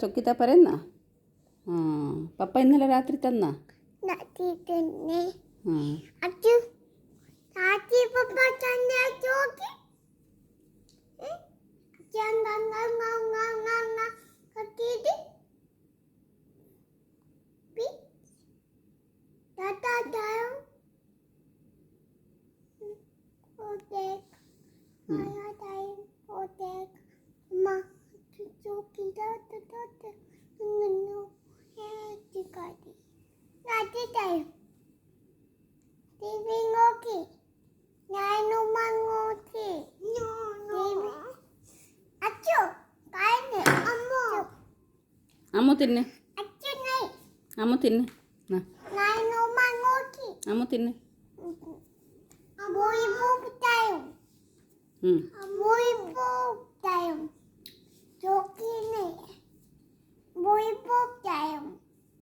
ചൊക്കിത്താ പറയുന്ന ആ പപ്പ ഇന്നലെ രാത്രി തന്ന അമ്മു തിന്ന് അമ്മു തിന്ന് അമ്മു തിന്ന്